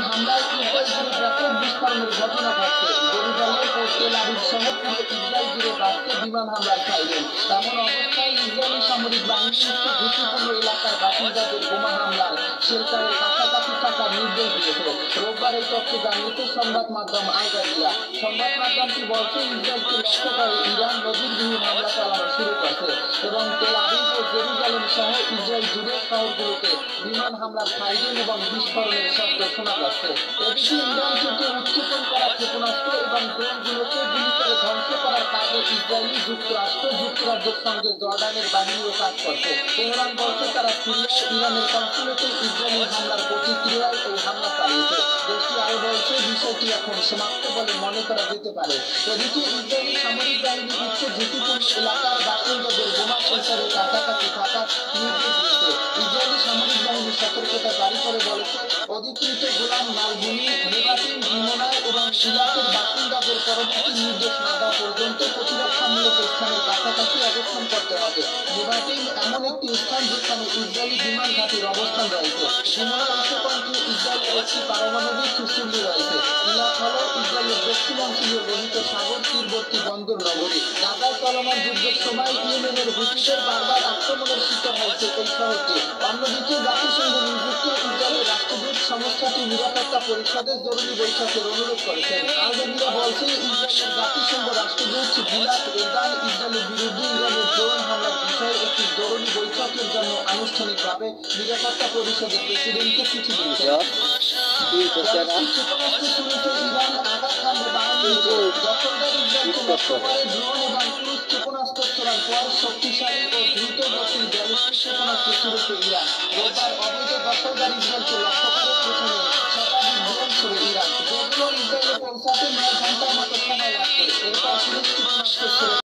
হামলায় ইসরায়েল ব্যাপক বিস্ফোরণের ঘটনা ঘটছে। জেরুজালেম ও তেল আবিব সহ পুরো ইসরায়েল জুড়ে বাড়ছে বিমান হামলার সাইরেন। এমন অবস্থায় ইসরায়েলি সামরিক বাহিনী ঝুঁকিপূর্ণ এলাকার বাসিন্দাদের বোমা হামলার শেল্টারের কাছাকাছি থাকার নির্দেশ দিয়েছে। রোববার এই তথ্য জানিয়েছে সংবাদ মাধ্যম আল জাজিরা। সংবাদ মাধ্যমটি বলছে, ইসরায়েলকে লক্ষ্য করে ইরান নজিরবিহীন হামলা চালানো শুরু করেছে এবং তেল আবিব ও জেরুজালেম সহ ইসরায়েল জুড়ে শহরগুলোতে বিমান হামলার সাইরেন এবং বিস্ফোরণের শব্দ শোনা যাচ্ছে। এদিকে ইরান থেকে উৎক্ষেপণ করা ক্ষেপণাস্ত্র এবং ড্রোনগুলোকে গুলি করে ধ্বংস করার কাজে ইসরায়েলি যুক্তরাজ্যের সঙ্গে জর্ডানের বাহিনীও কাজ করছে। তেহরান বলছে, তারা সিরিয়ায় ইরানের কনসুলেটে ইসরায়েলি হামলার প্রতিক্রিয়ায় এই হামলা চালিয়েছে। দেশটি আরো বলছে, বিষয়টি এখন সমাপ্ত বলে মনে করা যেতে পারে। এদিকে ইসরায়েলি সামরিক বাহিনী উচ্চ ঝুঁকিপূর্ণ এলাকার বাসিন্দাদের বোমা শেল্টারের কাছাকাছি থাকার নির্দেশ দিয়েছে। ইসরায়েলি সামরিক বাহিনী সতর্কতা জারি করে বলেছে, অধিকৃত গোলান মালভূমি, নেভাটিন, ডিমোনায় এবং ইরাকের বাসিন্দাদের পরবর্তী নির্দেশ না দেওয়া পর্যন্ত প্রতিরক্ষামূলক স্থানের কাছাকাছি অবস্থান করতে হবে। নেভাটিন এমন একটি স্থান যেখানে ইসরায়েলি বিমান ঘাঁটির অবস্থান রয়েছে। ডিমোনার উপকণ্ঠে ইসরায়েলের একটি পারমাণবিক চুল্লি রয়েছে। ইরাক হল ইসরায়েলের দক্ষিণাঞ্চলীয় লোহিত সাগর তীরবর্তী বন্দর নগরী। গাজায় চলমান যুদ্ধের সময় ইয়েমেনের হুথিদের বারবার আক্রমণের শিকার হয়েছে এই শহরটি। অন্যদিকে জাতিসংঘ নিযুক্ত ইসরায়েলের রাষ্ট্রদূত সংস্থাটি নিরাপত্তা পরিষদের জরুরি বৈঠকের অনুরোধ করেছেন। আল জাজিরা বলছে, ইসরায়েলের জাতিসংঘ রাষ্ট্রদূত গিলাদ এরদান ইসরায়েলের বিরুদ্ধে ইরানের ড্রোন হামলার বিষয়ে একটি জরুরি বৈঠকের জন্য আনুষ্ঠানিকভাবে নিরাপত্তা পরিষদের প্রেসিডেন্টকে চিঠি দিয়েছেন। ক্ষেপণাস্ত্র ছুড়েছে ইরান, আঘাত হানবে বাহিনীতে। দখলদার ইসরায়েলকে লক্ষ্য করে ড্রোন এবং ক্রুজ ক্ষেপণাস্ত্র ছোড়ার পর শক্তিশালী ও দ্রুত গতির ব্যালিস্টিক ক্ষেপণাস্ত্র ছুড়েছে ইরান। রোববার অবৈধ দখলদার ইসরায়েলকে লক্ষ্য করে প্রথমে শতাধিক ড্রোন ছুড়ে ইরান, যেগুলো ইসরায়েলে পৌঁছাতে 9 ঘন্টার মতো সময় লাগবে। এরপর ক্রুজ ক্ষেপণাস্ত্র ছুড়ে